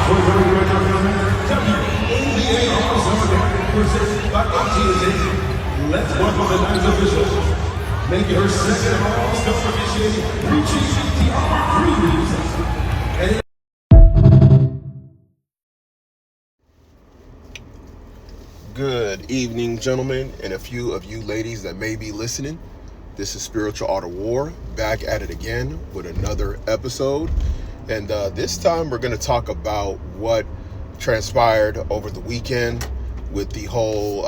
Let's welcome the night official. Making her second All-Star officiating, reaching the R3. Good evening, gentlemen, and a few of you ladies that may be listening. This is Spiritual Art of War, back at it again with another episode. And this time we're going to talk about what transpired over the weekend with the whole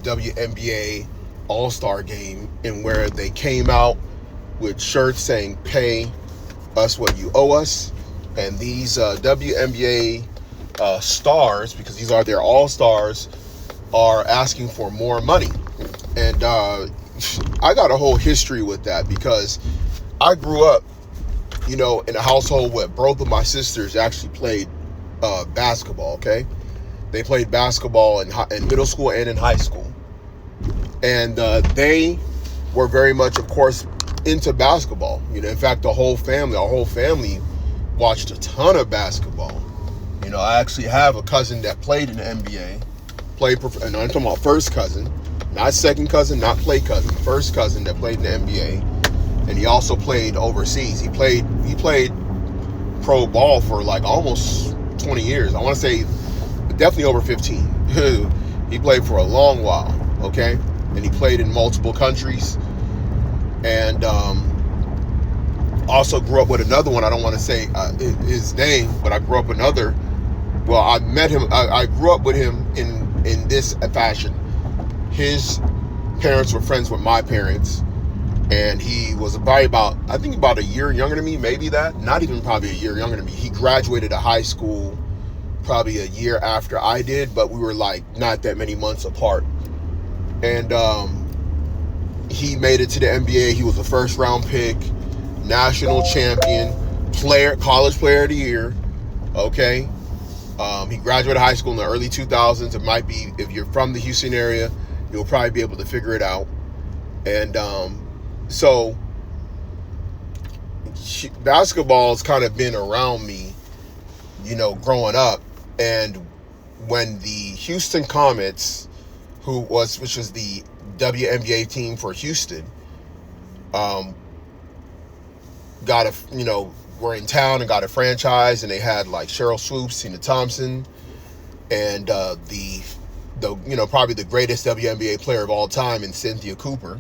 Wnba All-Star game, and where they came out with shirts saying pay us what you owe us. And these WNBA stars, because these are their all-stars, are asking for more money. And I got a whole history with that, because I grew up, in a household where both of my sisters actually played basketball, okay? They played basketball in middle school and in high school. And they were very much, of course, into basketball. In fact, our whole family watched a ton of basketball. I actually have a cousin that played in the NBA. And I'm talking about first cousin, not second cousin, not play cousin. First cousin that played in the NBA, and he also played overseas. He played pro ball for like almost 20 years. I want to say definitely over 15. He played for a long while, okay? And he played in multiple countries. And also grew up with another one. I don't want to say his name, but I grew up with another. Well, I met him. I grew up with him in this fashion. His parents were friends with my parents, and he was probably about a year younger than me, maybe that. Not even probably a year younger than me. He graduated a high school probably a year after I did, but we were like not that many months apart. And he made it to the NBA. He was a first round pick, national champion, college player of the year, okay? He graduated high school in the early 2000s. It might be, if you're from the Houston area, you'll probably be able to figure it out. And so basketball's kind of been around me, growing up. And when the Houston Comets, which was the WNBA team for Houston, were in town and got a franchise, and they had like Cheryl Swoops, Tina Thompson, and probably the greatest WNBA player of all time in Cynthia Cooper.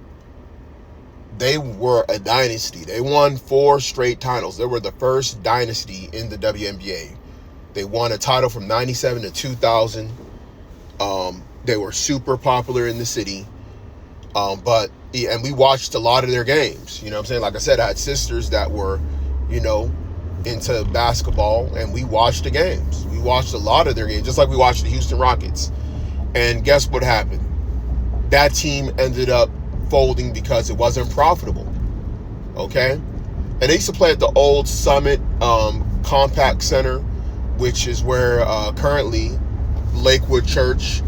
They were a dynasty. They won 4 straight titles. They were the first dynasty in the WNBA. They won a title from 97 to 2000. They were super popular in the city. And we watched a lot of their games. You know what I'm saying? Like I said, I had sisters that were, into basketball, and we watched the games. We watched a lot of their games, just like we watched the Houston Rockets. And guess what happened? That team ended up folding because it wasn't profitable, okay? And they used to play at the old Summit Compact Center, which is where currently Lakewood Church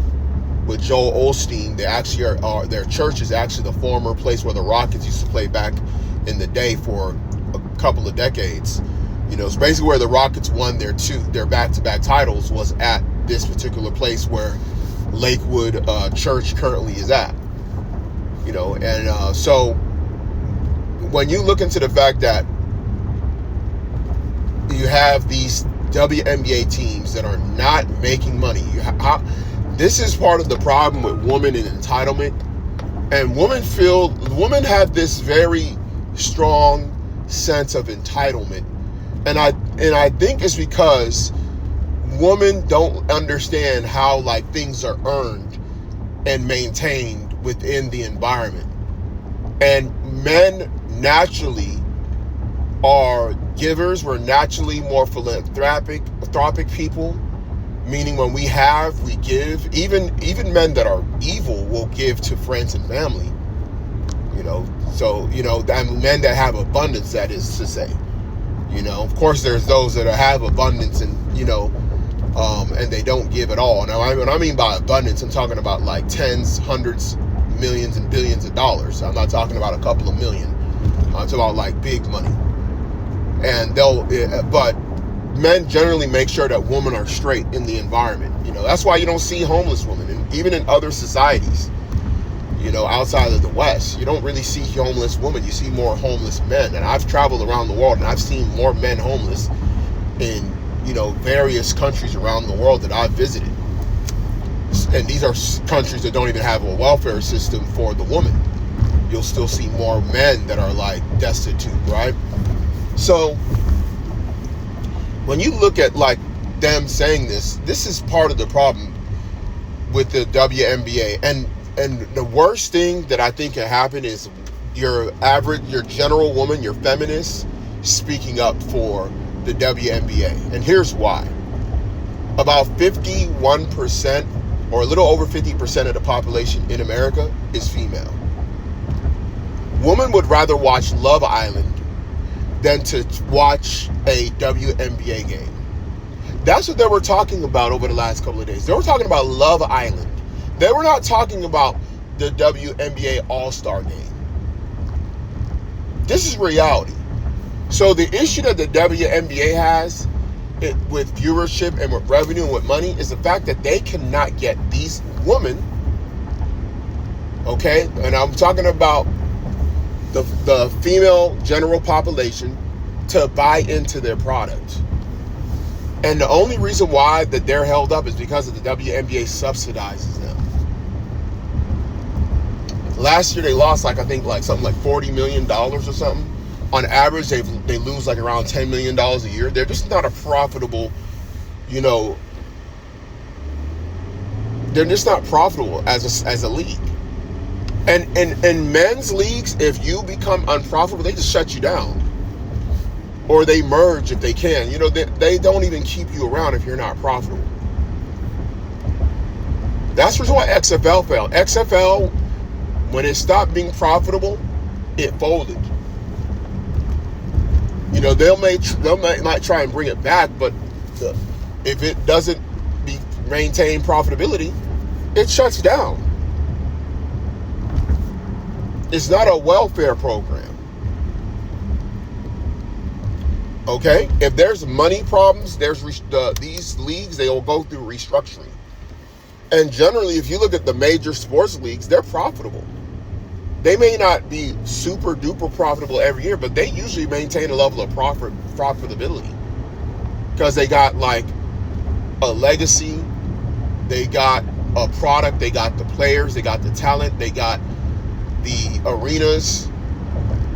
with Joel Osteen, they actually are their church is actually the former place where the Rockets used to play back in the day for a couple of decades. It's basically where the Rockets won their back-to-back titles, was at this particular place where Lakewood Church currently is at. So when you look into the fact that you have these WNBA teams that are not making money, this is part of the problem with women and entitlement. And women have this very strong sense of entitlement. And I think it's because women don't understand how things are earned and maintained within the environment. And men naturally are givers. We're naturally more philanthropic people, meaning when we have, we give. Even men that are evil will give to friends and family. Men that have abundance, that is to say. Of course, there's those that have abundance and and they don't give at all. Now, when I mean by abundance, I'm talking about like tens, hundreds, millions, and billions of dollars. I'm not talking about a couple of million. I'm talking about like big money. And but men generally make sure that women are straight in the environment. You know, that's why you don't see homeless women, and even in other societies, you know, outside of the West, you don't really see homeless women. You see more homeless men. And I've traveled around the world, and I've seen more men homeless in, you know, various countries around the world that I've visited. And these are countries that don't even have a welfare system for the woman. You'll still see more men that are like destitute, right? So when you look at like them saying this is part of the problem with the WNBA. And the worst thing that I think can happen is your general woman, your feminist, speaking up for the WNBA. And here's why. About 51%, or a little over 50% of the population in America is female. Women would rather watch Love Island than to watch a WNBA game. That's what they were talking about over the last couple of days. They were talking about Love Island. They were not talking about the WNBA All-Star Game. This is reality. So the issue that the WNBA has with viewership and with revenue and with money is the fact that they cannot get these women, okay, and I'm talking about the female general population, to buy into their product. And the only reason why that they're held up is because of the WNBA subsidizes them. Last year they lost something like $40 million or something. On average, they lose like around $10 million a year. They're just not a profitable, you know, they're just not profitable as a league. And in men's leagues, if you become unprofitable, they just shut you down. Or they merge if they can. You know, they don't even keep you around if you're not profitable. That's the reason why XFL failed. XFL, when it stopped being profitable, it folded. You know, they might try and bring it back, but if it doesn't maintain profitability, it shuts down. It's not a welfare program. Okay? If there's money problems, these leagues, they will go through restructuring. And generally, if you look at the major sports leagues, they're profitable. They may not be super duper profitable every year, but they usually maintain a level of profitability. Because they got like a legacy, they got a product, they got the players, they got the talent, they got the arenas,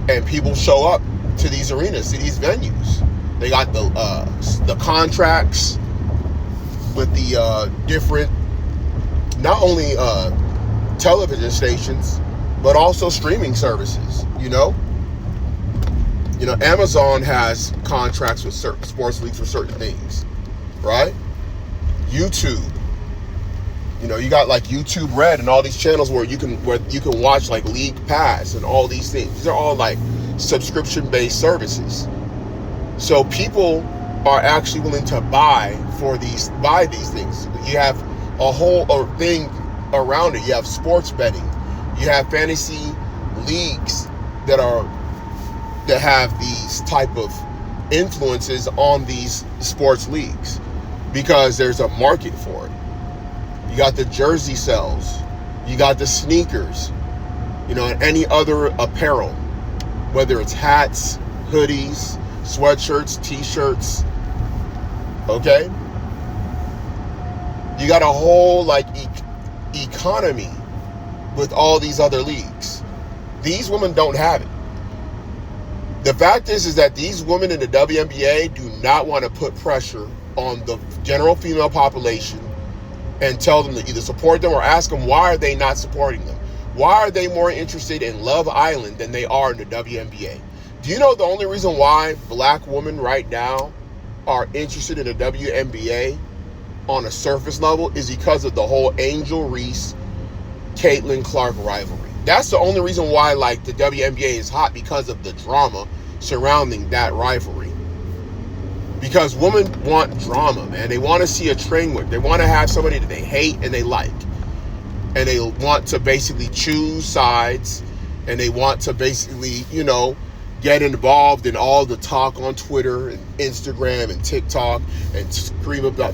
and people show up to these arenas, to these venues. They got the contracts with the different, not only television stations, but also streaming services. You know, Amazon has contracts with certain sports leagues for certain things, right? YouTube. You know, you got like YouTube Red and all these channels where you can watch like League Pass and all these things. These are all like subscription-based services. So people are actually willing to buy these things. You have a whole thing around it. You have sports betting. You have fantasy leagues that have these type of influences on these sports leagues because there's a market for it. You got the jersey sales, you got the sneakers, you know, and any other apparel, whether it's hats, hoodies, sweatshirts, t-shirts, okay? You got a whole like economy with all these other leagues. These women don't have it. The fact is that these women in the WNBA do not want to put pressure on the general female population and tell them to either support them or ask them why are they not supporting them. Why are they more interested in Love Island than they are in the WNBA? Do you know the only reason why black women right now are interested in the WNBA on a surface level is because of the whole Angel Reese, Caitlin Clark rivalry. That's the only reason why like the WNBA is hot, because of the drama surrounding that rivalry. Because women want drama, man. They want to see a train wreck. They want to have somebody that they hate and they like. And they want to basically choose sides. And they want to basically, you know, get involved in all the talk on Twitter and Instagram and TikTok and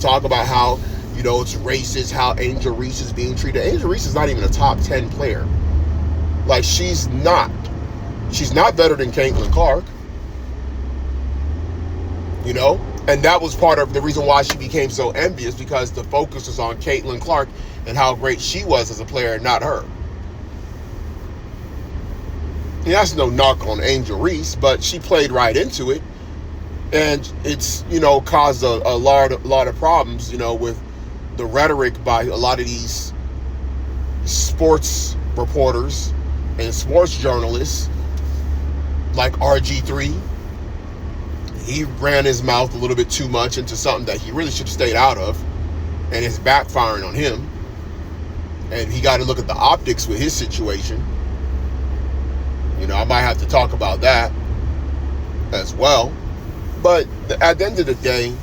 talk about how, it's racist, how Angel Reese is being treated. Angel Reese is not even a top 10 player. Like, she's not better than Caitlin Clark, and that was part of the reason why she became so envious, because the focus was on Caitlin Clark and how great she was as a player and not her. And that's no knock on Angel Reese, but she played right into it, and it's caused a lot of problems with the rhetoric by a lot of these sports reporters and sports journalists like RG3. He ran his mouth a little bit too much into something that he really should have stayed out of, and it's backfiring on him. And he got to look at the optics with his situation. I might have to talk about that as well. But at the end of the day,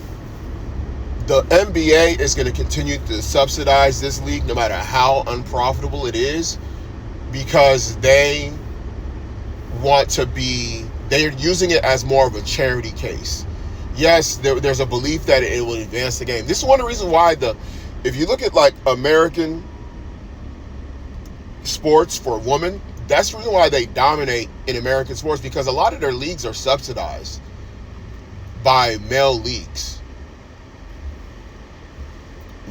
the NBA is going to continue to subsidize this league no matter how unprofitable it is, because they're using it as more of a charity case. Yes, there's a belief that it will advance the game. This is one of the reasons why if you look at like American sports for women, that's the reason why they dominate in American sports, because a lot of their leagues are subsidized by male leagues.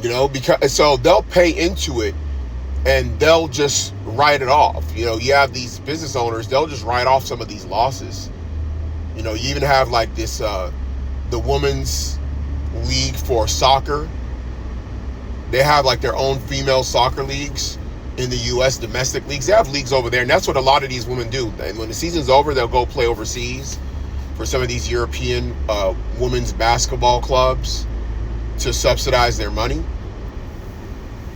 Because so they'll pay into it and they'll just write it off. You have these business owners, they'll just write off some of these losses. You even have like this the women's league for soccer. They have like their own female soccer leagues in the U.S., domestic leagues. They have leagues over there, and that's what a lot of these women do. And when the season's over, they'll go play overseas for some of these European women's basketball clubs to subsidize their money.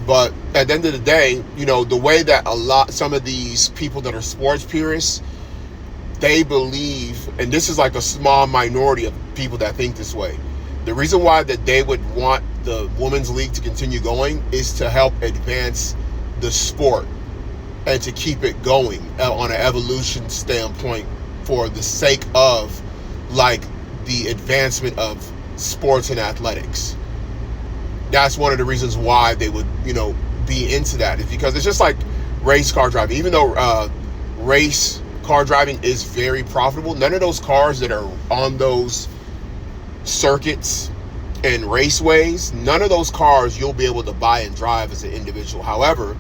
But at the end of the day, the way that some of these people that are sports purists, they believe, and this is like a small minority of people that think this way, the reason why that they would want the women's league to continue going is to help advance the sport and to keep it going on an evolution standpoint, for the sake of like the advancement of sports and athletics. That's one of the reasons why they would be into that, is because it's just like race car driving. Even though race car driving is very profitable, none of those cars that are on those circuits and raceways, none of those cars you'll be able to buy and drive as an individual. However,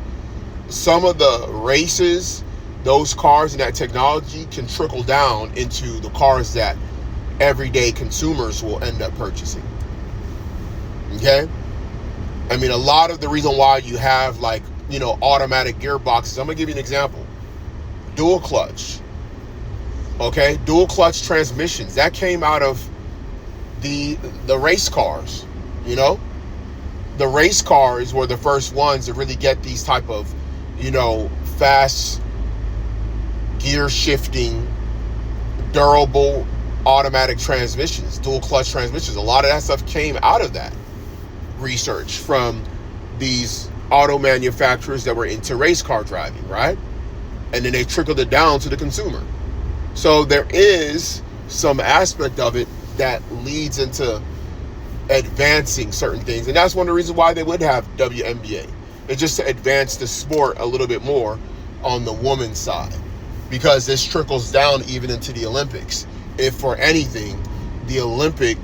some of the races, those cars and that technology can trickle down into the cars that everyday consumers will end up purchasing. Okay? I mean, a lot of the reason why you have like, automatic gearboxes, I'm going to give you an example. Dual clutch. Okay? Dual clutch transmissions. That came out of the race cars. The race cars were the first ones to really get these type of, fast gear shifting, durable automatic transmissions, dual clutch transmissions. A lot of that stuff came out of that research from these auto manufacturers that were into race car driving, right? And then they trickled it down to the consumer. So there is some aspect of it that leads into advancing certain things. And that's one of the reasons why they would have WNBA. It's just to advance the sport a little bit more on the woman's side, because this trickles down even into the Olympics. If for anything, the Olympic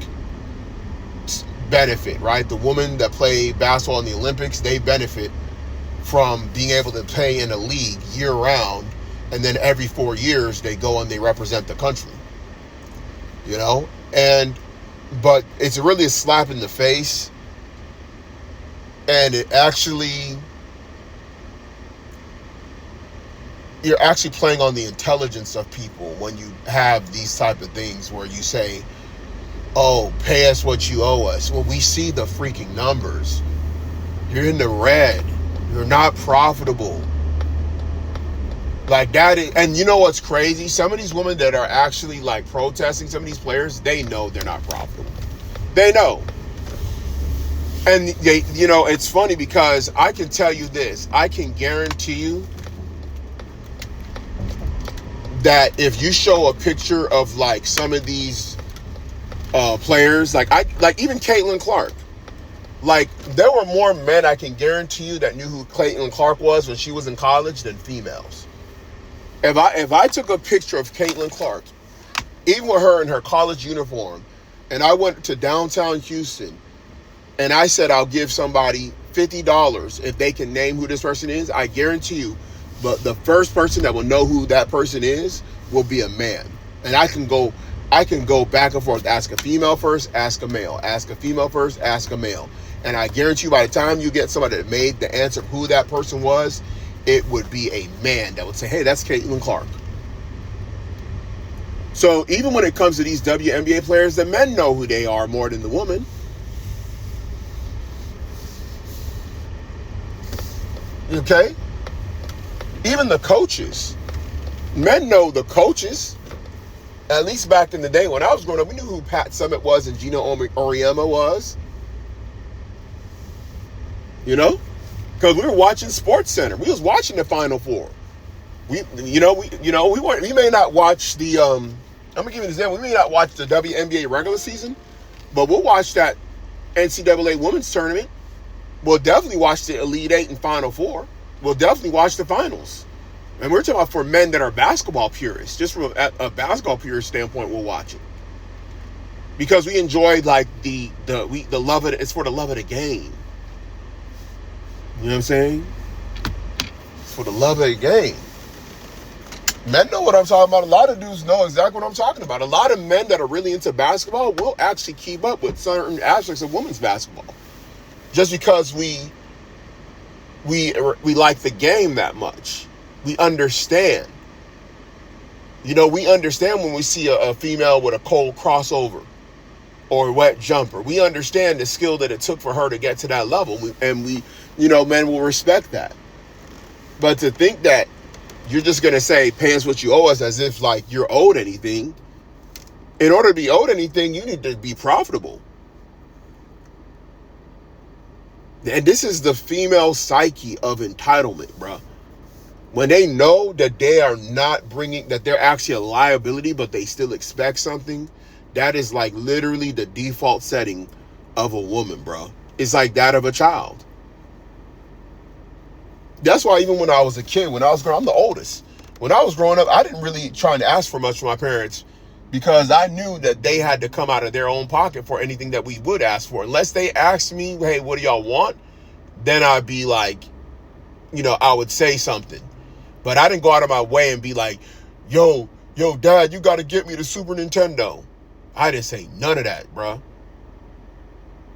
benefit, right? The women that play basketball in the Olympics, they benefit from being able to play in a league year round, and then every 4 years they go and they represent the country. But it's really a slap in the face, and you're actually playing on the intelligence of people when you have these type of things where you say, oh, pay us what you owe us. Well, we see the freaking numbers. You're in the red. You're not profitable. Like that. And you know what's crazy? Some of these women that are actually like protesting, some of these players, they know they're not profitable. They know. And they, it's funny because I can tell you this. I can guarantee you that if you show a picture of like some of these players, like even Caitlin Clark, like there were more men I can guarantee you that knew who Caitlin Clark was when she was in college than females. If I took a picture of Caitlin Clark, even with her in her college uniform, and I went to downtown Houston and I said I'll give somebody $50 if they can name who this person is, I guarantee you, but the first person that will know who that person is will be a man. And I can go back and forth, ask a female first, ask a male, ask a female first, ask a male. And I guarantee you by the time you get somebody that made the answer of who that person was, it would be a man that would say, hey, that's Caitlin Clark. So even when it comes to these WNBA players, the men know who they are more than the women. Okay? Even the coaches. Men know the coaches. At least back in the day when I was growing up, we knew who Pat Summitt was and Gina Auriemma was. You know? Because we were watching Sports Center. We was watching the Final Four. We may not watch the I'm gonna give you an example. We may not watch the WNBA regular season, but we'll watch that NCAA women's tournament. We'll definitely watch the Elite Eight and Final Four. We'll definitely watch the finals. And we're talking about for men that are basketball purists. Just from a basketball purist standpoint, we'll watch it. Because we enjoy like the love of it. It's for the love of the game. You know what I'm saying? It's for the love of the game. Men know what I'm talking about. A lot of dudes know exactly what I'm talking about. A lot of men that are really into basketball will actually keep up with certain aspects of women's basketball. Just because we like the game that much. We understand. You know, we understand when we see a female with a cold crossover or wet jumper. We understand the skill that it took for her to get to that level. Men will respect that. But to think that you're just going to say, pay us what you owe us as if like you're owed anything. In order to be owed anything, you need to be profitable. And this is the female psyche of entitlement, bro. When they know that they are not that they're actually a liability, but they still expect something, that is like literally the default setting of a woman, bro. It's like that of a child. That's why even when I was a kid, I'm the oldest. When I was growing up, I didn't really try to ask for much from my parents because I knew that they had to come out of their own pocket for anything that we would ask for. Unless they asked me, hey, what do y'all want? Then I'd be like, I would say something. But I didn't go out of my way and be like, yo, dad, you got to get me the Super Nintendo. I didn't say none of that, bro.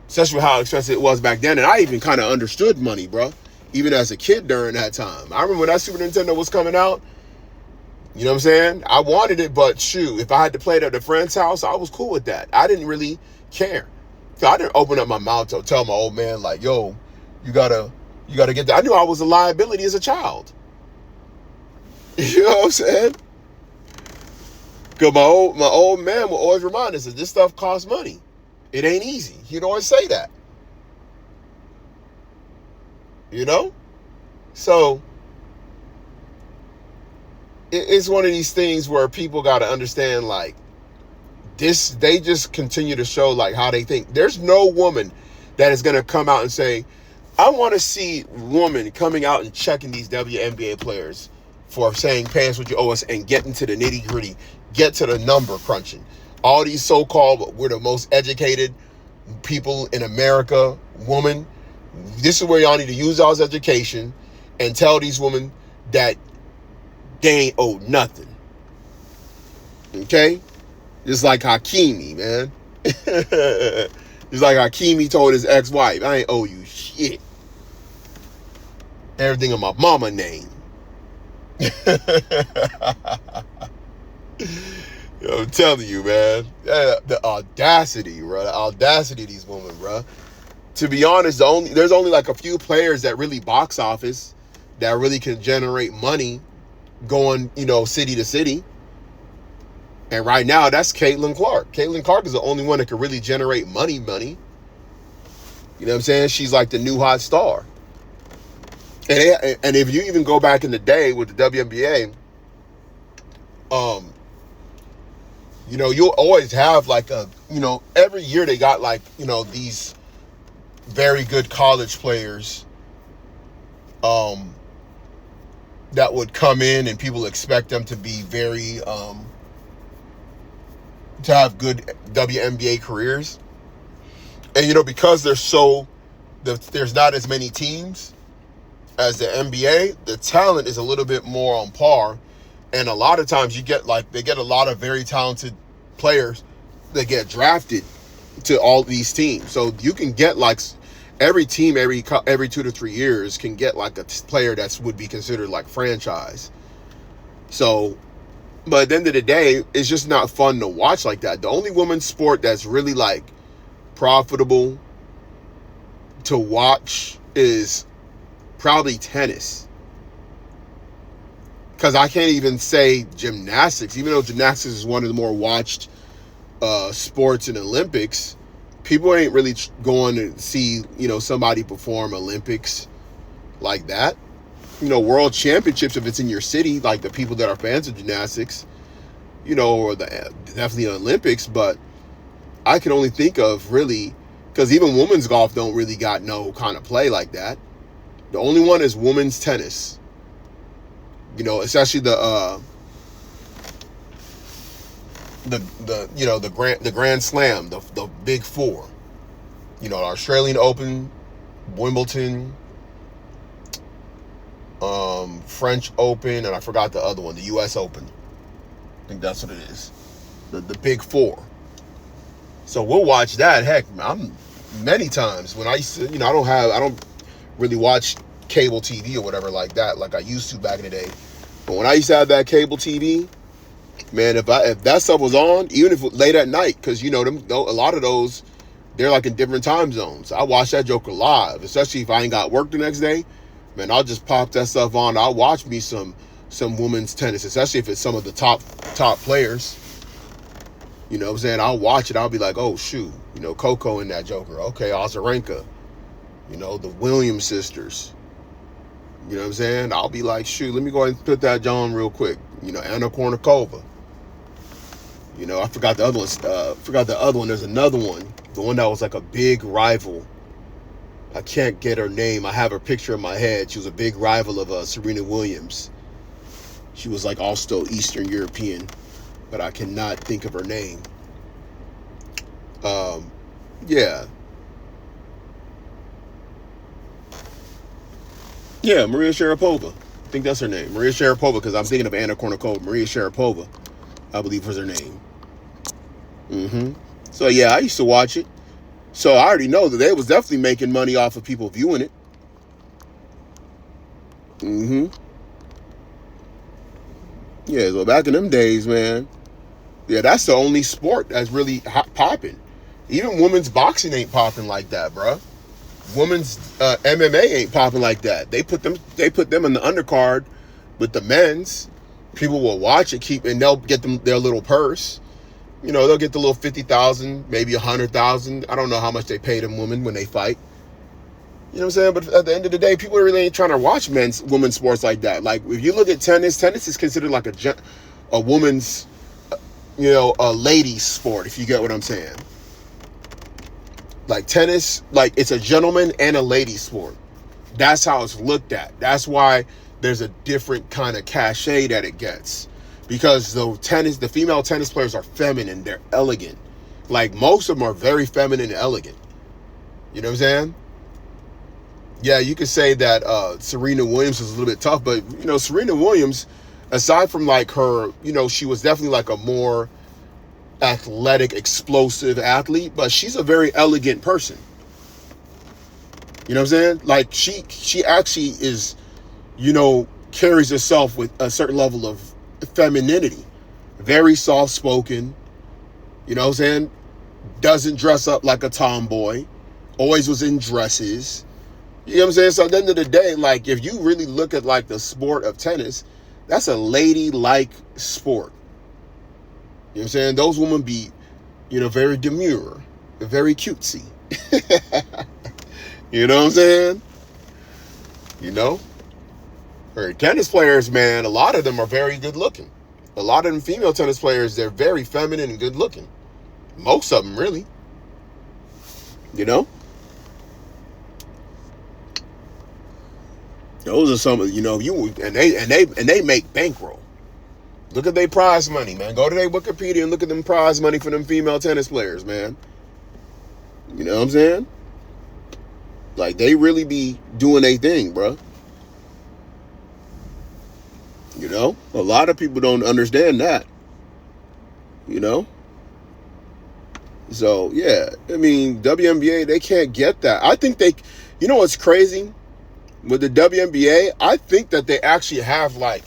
Especially how expensive it was back then. And I even kind of understood money, bro. Even as a kid during that time. I remember when that Super Nintendo was coming out. You know what I'm saying? I wanted it, but shoot, if I had to play it at a friend's house, I was cool with that. I didn't really care. So I didn't open up my mouth to tell my old man, like, yo, you gotta get that. I knew I was a liability as a child. You know what I'm saying? Because my old man will always remind us that this stuff costs money. It ain't easy. He'd always say that. You know? So it's one of these things where people got to understand, like, this, they just continue to show like how they think. There's no woman that is going to come out and say, I want to see women coming out and checking these WNBA players for saying pay us what you owe us and getting to the nitty gritty, get to the number crunching. All these so-called, we're the most educated people in America, woman. This is where y'all need to use y'all's education and tell these women that they ain't owed nothing. Okay? Just like Hakimi, man. Just like Hakimi told his ex-wife, I ain't owe you shit. Everything in my mama name. Yo, I'm telling you, man. The audacity, bro. The audacity of these women, bro. To be honest, there's only like a few players that really box office, that really can generate money going, city to city. And right now, that's Caitlin Clark. Caitlin Clark is the only one that can really generate money. You know what I'm saying? She's like the new hot star. And if you even go back in the day with the WNBA, Um, you'll always have like every year they got like, these very good college players that would come in and people expect them to be very to have good WNBA careers. And because there's not as many teams as the NBA, the talent is a little bit more on par. And a lot of times they get a lot of very talented players that get drafted to all these teams. So you can get like every team every 2 to 3 years can get like a player that would be considered like franchise. So, but at the end of the day, it's just not fun to watch like that. The only women's sport that's really like profitable to watch is probably tennis. Because I can't even say gymnastics, even though gymnastics is one of the more watched sports in the Olympics. People ain't really going to see, somebody perform Olympics like that. World championships, if it's in your city, like the people that are fans of gymnastics, or definitely the Olympics. But I can only think of really, because even women's golf don't really got no kind of play like that. The only one is women's tennis. Especially the Grand Slam, the Big Four. The Australian Open, Wimbledon, French Open, and I forgot the other one, the U.S. Open. I think that's what it is. The Big Four. So we'll watch that. Heck, I'm many times when I used to, I don't really watch cable TV or whatever like that, like I used to back in the day. But when I used to have that cable TV, man, if that stuff was on, even if late at night, because a lot of those, they're like in different time zones. I watch that joker live, especially if I ain't got work the next day. Man, I'll just pop that stuff on. I'll watch me some women's tennis, especially if it's some of the top players. You know what I'm saying? I'll watch it. I'll be like, oh, shoot. Coco in that joker. Okay, Azarenka. The Williams sisters. You know what I'm saying? I'll be like, shoot, let me go ahead and put that on real quick. Anna Kournikova. I forgot the other one. There's another one. The one that was like a big rival. I can't get her name. I have her picture in my head. She was a big rival of Serena Williams. She was like also Eastern European, but I cannot think of her name. Yeah. Yeah, Maria Sharapova. I think that's her name. Maria Sharapova, because I'm thinking of Anna Kournikova. Maria Sharapova, I believe, was her name. So, yeah, I used to watch it. So, I already know that they was definitely making money off of people viewing it. Yeah, so back in them days, man. Yeah, that's the only sport that's really popping. Even women's boxing ain't popping like that, bruh. Women's MMA ain't popping like that. They put them in the undercard with the men's. People will watch it, and they'll get them their little purse. They'll get the little 50,000, maybe 100,000. I don't know how much they pay them women when they fight. You know what I'm saying? But at the end of the day, people really ain't trying to watch women's sports like that. Like if you look at tennis is considered like a woman's, a ladies sport. If you get what I'm saying. Like tennis, like it's a gentleman and a lady sport. That's how it's looked at. That's why there's a different kind of cachet that it gets. Because the female tennis players are feminine. They're elegant. Like most of them are very feminine and elegant. You know what I'm saying? Yeah, you could say that Serena Williams was a little bit tough, but Serena Williams, aside from like her, she was definitely like a more athletic, explosive athlete, but she's a very elegant person. You know what I'm saying? Like she actually is, carries herself with a certain level of femininity. Very soft spoken. You know what I'm saying? Doesn't dress up like a tomboy. Always was in dresses. You know what I'm saying? So at the end of the day, like if you really look at like the sport of tennis, that's a lady-like sport. You know what I'm saying? Those women be, very demure, very cutesy. You know what I'm saying? Tennis players, man, a lot of them are very good looking. A lot of them female tennis players, they're very feminine and good looking. Most of them, really. You know? Those are some of, you know, and they make bankroll. Look at their prize money, man. Go to their Wikipedia and look at them prize money for them female tennis players, man. You know what I'm saying? Like, they really be doing their thing, bro. You know? A lot of people don't understand that. You know? So, yeah. I mean, WNBA, they can't get that. I think they... You know what's crazy? With the WNBA, I think that they actually have, like,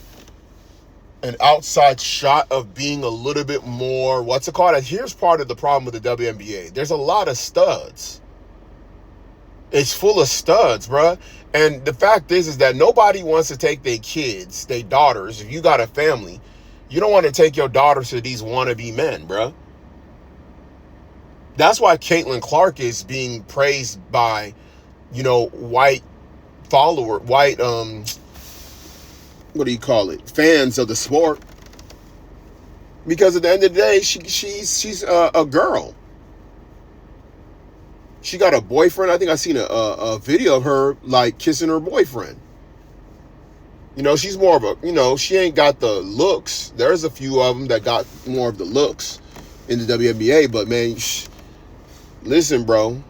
an outside shot of being a little bit more... What's it called? Here's part of the problem with the WNBA. There's a lot of studs. It's full of studs, bruh. And the fact is that nobody wants to take their kids, their daughters. If you got a family, you don't want to take your daughters to these wannabe men, bruh. That's why Caitlin Clark is being praised by, you know, white, what do you call it? Fans of the sport. Because at the end of the day, she's a girl. She got a boyfriend. I think I seen a video of her, like, kissing her boyfriend. You know, she's more of a, you know, she ain't got the looks. There's a few of them that got more of the looks in the WNBA. But, man, listen, bro.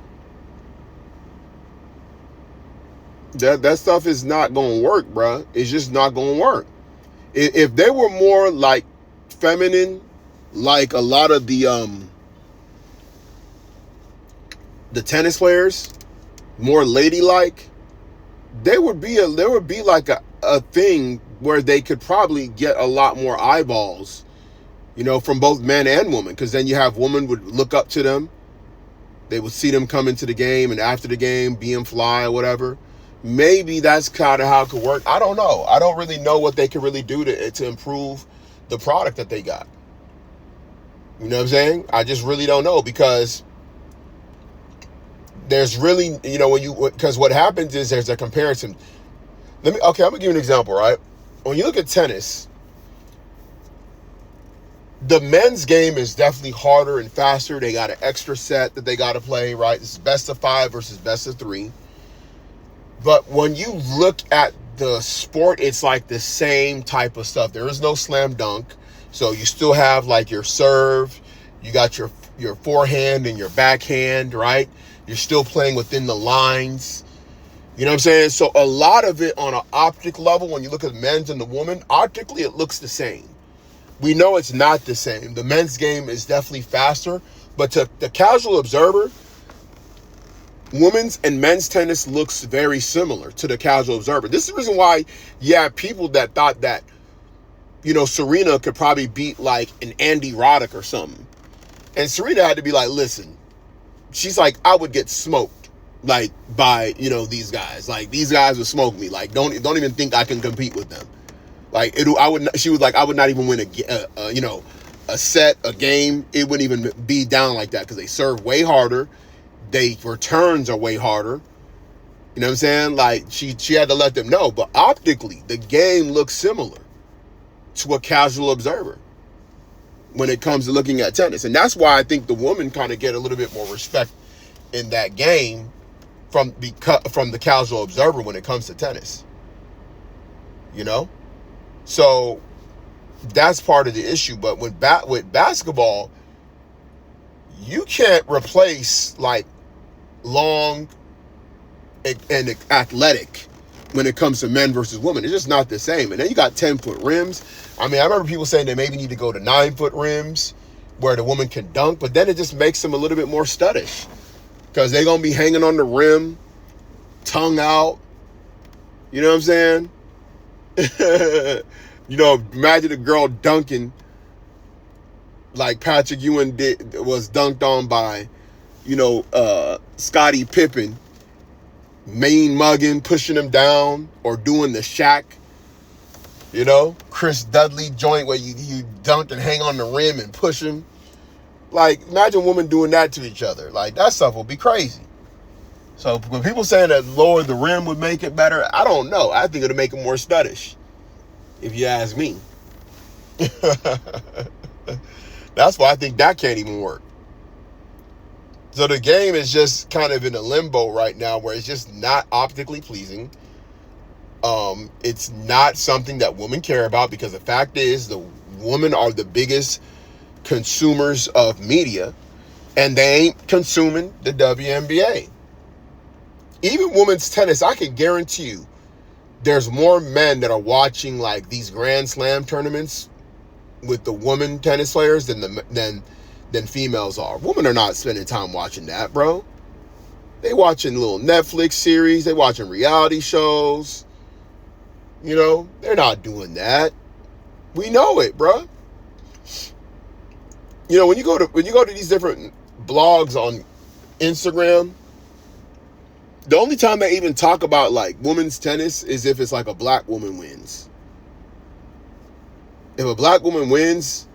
That stuff is not going to work, bro. It's just not going to work. If they were more, like, feminine, like a lot of the tennis players, more ladylike, there would be like a thing where they could probably get a lot more eyeballs, you know, from both men and women. Because then you have women would look up to them. They would see them come into the game, and after the game, being fly or whatever. Maybe that's kind of how it could work. I don't know. I don't really know what they could really do to improve the product that they got. You know what I'm saying? I just really don't know, because there's really, you know, because what happens is there's a comparison. I'm gonna give you an example, right? When you look at tennis, the men's game is definitely harder and faster. They got an extra set that they got to play, right? This is best of 5 versus best of 3. But when you look at the sport, it's like the same type of stuff. There is no slam dunk. So you still have, like, your serve. You got your forehand and your backhand, right? You're still playing within the lines. You know what I'm saying? So a lot of it on an optic level, when you look at the men's and the women, optically it looks the same. We know it's not the same. The men's game is definitely faster. But to the casual observer, women's and men's tennis looks very similar to the casual observer. This is the reason why you have people that thought that, you know, Serena could probably beat, like, an Andy Roddick or something. And Serena had to be like, listen, she's like, I would get smoked, like, by, you know, these guys. Like, these guys would smoke me. Like, don't even think I can compete with them. Like, she was like, I would not even win a set, a game. It wouldn't even be down like that, because they serve way harder. They returns are way harder. You know what I'm saying? Like, she had to let them know. But optically, the game looks similar to a casual observer when it comes to looking at tennis. And that's why I think the women kind of get a little bit more respect in that game from the casual observer when it comes to tennis. You know? So that's part of the issue. But with basketball, you can't replace, like, long and athletic when it comes to men versus women. It's just not the same. And then you got 10-foot rims. I mean, I remember people saying they maybe need to go to 9-foot rims where the woman can dunk, but then it just makes them a little bit more studdish, because they're going to be hanging on the rim, tongue out. You know what I'm saying? You know, imagine a girl dunking like Patrick Ewing was dunked on by, you know, Scottie Pippen, mean mugging, pushing him down, or doing the Shaq, you know, Chris Dudley joint where you dunk and hang on the rim and push him. Like, imagine women doing that to each other. Like, that stuff will be crazy. So when people saying that lower the rim would make it better, I don't know. I think it'll make it more studdish, if you ask me. That's why I think that can't even work. So the game is just kind of in a limbo right now where it's just not optically pleasing. It's not something that women care about because the fact is the women are the biggest consumers of media and they ain't consuming the WNBA. Even women's tennis, I can guarantee you there's more men that are watching like these Grand Slam tournaments with the women tennis players than females are. Women are not spending time watching that, bro. They watching little Netflix series. They watching reality shows. You know, they're not doing that. We know it, bro. You know, when you go to these different blogs on Instagram, the only time they even talk about like women's tennis is if it's like a black woman wins. If a black woman wins,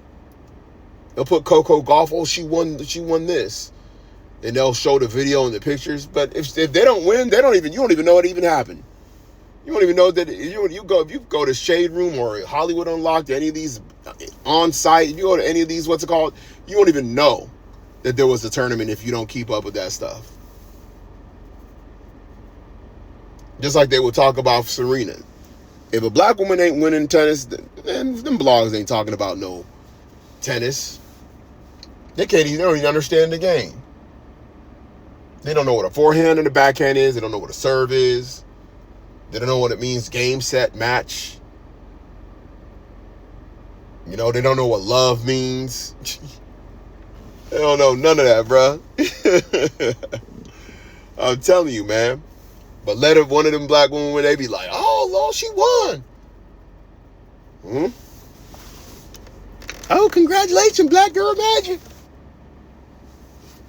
they'll put Coco Gauff, oh, she won this. And they'll show the video and the pictures. But if they don't win, you don't even know it even happened. You don't even know that if you go to Shade Room or Hollywood Unlocked, any of these on site, if you go to any of these, what's it called? You won't even know that there was a tournament if you don't keep up with that stuff. Just like they will talk about Serena. If a black woman ain't winning tennis, then them blogs ain't talking about no tennis. They don't even understand the game. They don't know what a forehand and a backhand is. They don't know what a serve is. They don't know what it means, game, set, match. You know, they don't know what love means. They don't know none of that, bro. I'm telling you, man. But let one of them black women, when they be like, oh, Lord, she won. Oh, congratulations, Black Girl Magic.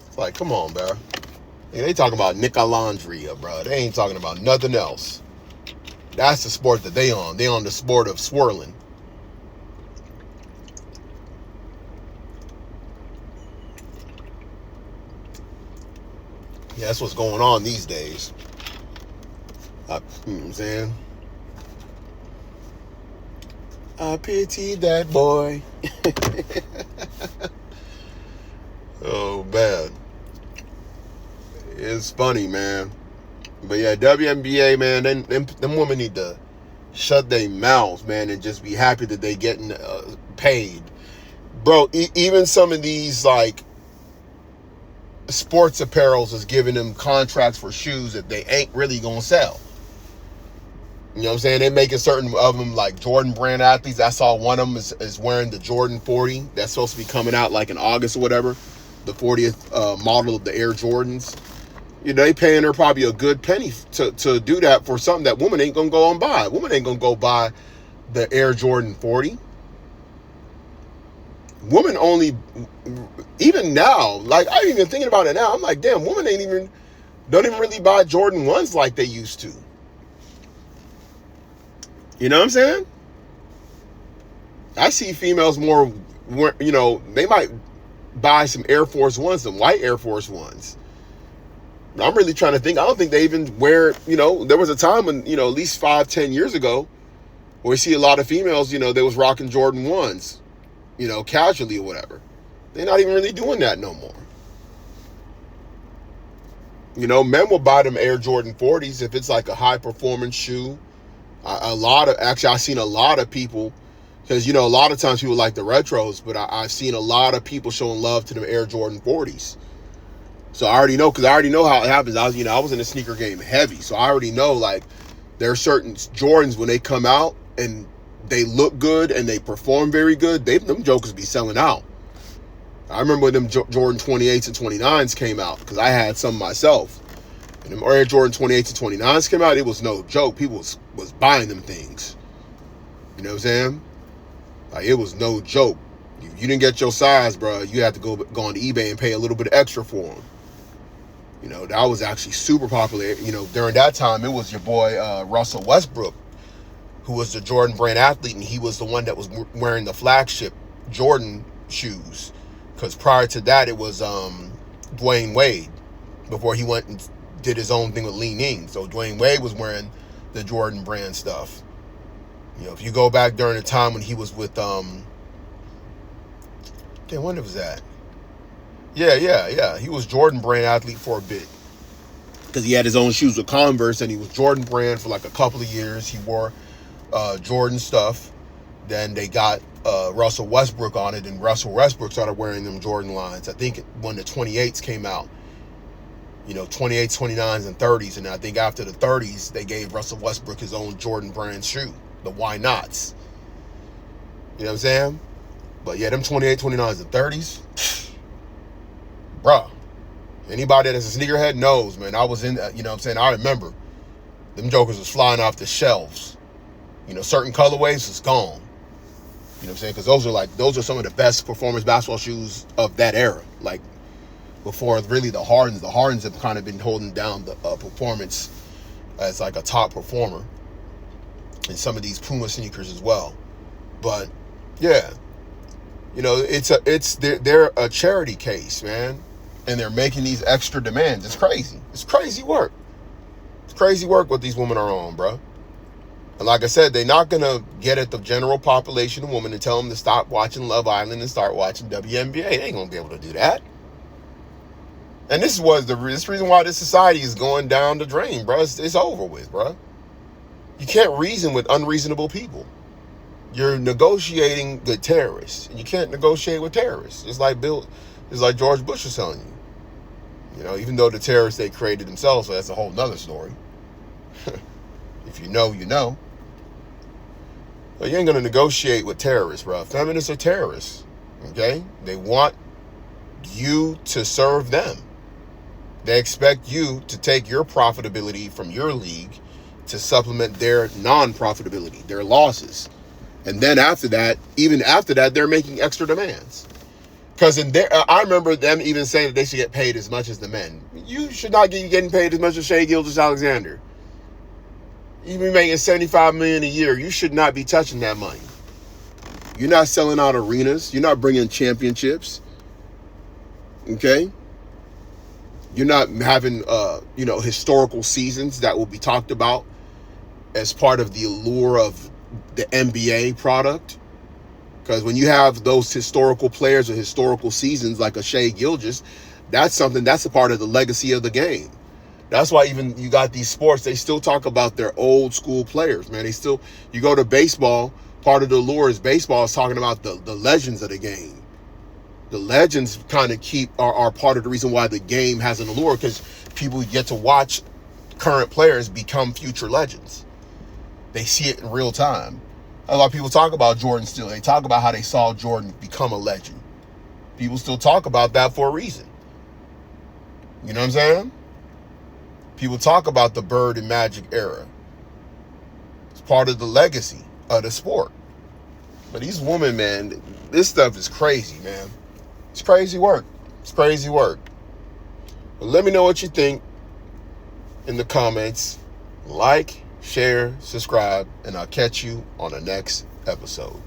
It's like, come on, bro. Yeah, they talking about Nicolandria, bro. They ain't talking about nothing else. That's the sport that they on. They on the sport of swirling. Yeah, that's what's going on these days. You know what I'm saying? I pity that boy. Oh, man. It's funny, man. But yeah, WNBA, man, them women need to shut their mouths, man, and just be happy that they getting paid. Bro, even some of these, like, sports apparels is giving them contracts for shoes that they ain't really gonna sell. You know what I'm saying? They're making certain of them like Jordan brand athletes. I saw one of them is wearing the Jordan 40. That's supposed to be coming out like in August or whatever. The 40th model of the Air Jordans. You know, they paying her probably a good penny to do that for something that woman ain't gonna go and buy. Woman ain't gonna go buy the Air Jordan 40. Woman only, even now, like I'm even thinking about it now. I'm like, damn, women don't even really buy Jordan 1s like they used to. You know what I'm saying? I see females more, you know, they might buy some Air Force Ones, some white Air Force Ones. I'm really trying to think. I don't think they even wear, you know, there was a time when, you know, at least 5-10 years ago, where we see a lot of females, you know, they was rocking Jordan 1s, you know, casually or whatever. They're not even really doing that no more. You know, men will buy them Air Jordan 40s if it's like a high performance shoe. I've seen a lot of people, because, you know, a lot of times people like the retros, but I've seen a lot of people showing love to them Air Jordan 40s. So I already know, because I already know how it happens. I was in the sneaker game heavy, so I already know, like, there are certain Jordans when they come out and they look good and they perform very good, them jokers be selling out. I remember when them Jordan 28s and 29s came out, because I had some myself. And them Air Jordan 28s and 29s came out, it was no joke. People was buying them things. You know what I'm saying? Like, it was no joke. If you didn't get your size, bro, you had to go on to eBay and pay a little bit extra for them. You know, that was actually super popular. You know, during that time, it was your boy Russell Westbrook, who was the Jordan brand athlete, and he was the one that was wearing the flagship Jordan shoes. Because prior to that, it was Dwayne Wade, before he went and did his own thing with Li Ning. So Dwayne Wade was wearing the Jordan brand stuff. You know, if you go back during the time when he was with Okay, when was that? Yeah. He was Jordan brand athlete for a bit. Because he had his own shoes with Converse, and he was Jordan brand for like a couple of years. He wore Jordan stuff. Then they got Russell Westbrook on it, and Russell Westbrook started wearing them Jordan lines. I think when the 28s came out, 28s, 29s, and 30s. And I think after the 30s, they gave Russell Westbrook his own Jordan brand shoe, the Why Nots. You know what I'm saying? But yeah, them 28, 29s, and 30s, bruh. Anybody that's a sneakerhead knows, man. I was in, I remember them jokers was flying off the shelves. Certain colorways was gone. You know what I'm saying? Because those are some of the best performance basketball shoes of that era. Like, before really the Hardens. The Hardens have kind of been holding down the performance as like a top performer. And some of these Puma sneakers as well. But, yeah. They're a charity case, man. And they're making these extra demands. It's crazy. It's crazy work. It's crazy work what these women are on, bro. And like I said, they're not going to get at the general population of women and tell them to stop watching Love Island and start watching Wnba. They ain't going to be able to do that. And this reason why this society is going down the drain, bro. It's over with, bro. You can't reason with unreasonable people. You're negotiating with terrorists. And you can't negotiate with terrorists. It's like George Bush was telling you. Even though the terrorists they created themselves, so that's a whole nother story. If you know, you know. But you ain't going to negotiate with terrorists, bro. Feminists are terrorists, okay? They want you to serve them. They expect you to take your profitability from your league to supplement their non-profitability, their losses. And then even after that, they're making extra demands. Because I remember them even saying that they should get paid as much as the men. You should not be getting paid as much as Shai Gilgeous-Alexander. You be making $75 million a year. You should not be touching that money. You're not selling out arenas. You're not bringing championships. Okay? You're not having, historical seasons that will be talked about as part of the allure of the NBA product. Because when you have those historical players or historical seasons like a Shai Gilgeous, that's a part of the legacy of the game. That's why even you got these sports, they still talk about their old school players, man. You go to baseball, part of the allure is baseball is talking about the legends of the game. The legends kind of are part of the reason why the game has an allure, because people get to watch current players become future legends. They see it in real time. A lot of people talk about Jordan still. They talk about how they saw Jordan become a legend. People still talk about that for a reason. You know what I'm saying? People talk about the Bird and Magic era. It's part of the legacy of the sport. But these women, man, this stuff is crazy, man. It's crazy work. It's crazy work. But let me know what you think in the comments. Like, share, subscribe, and I'll catch you on the next episode.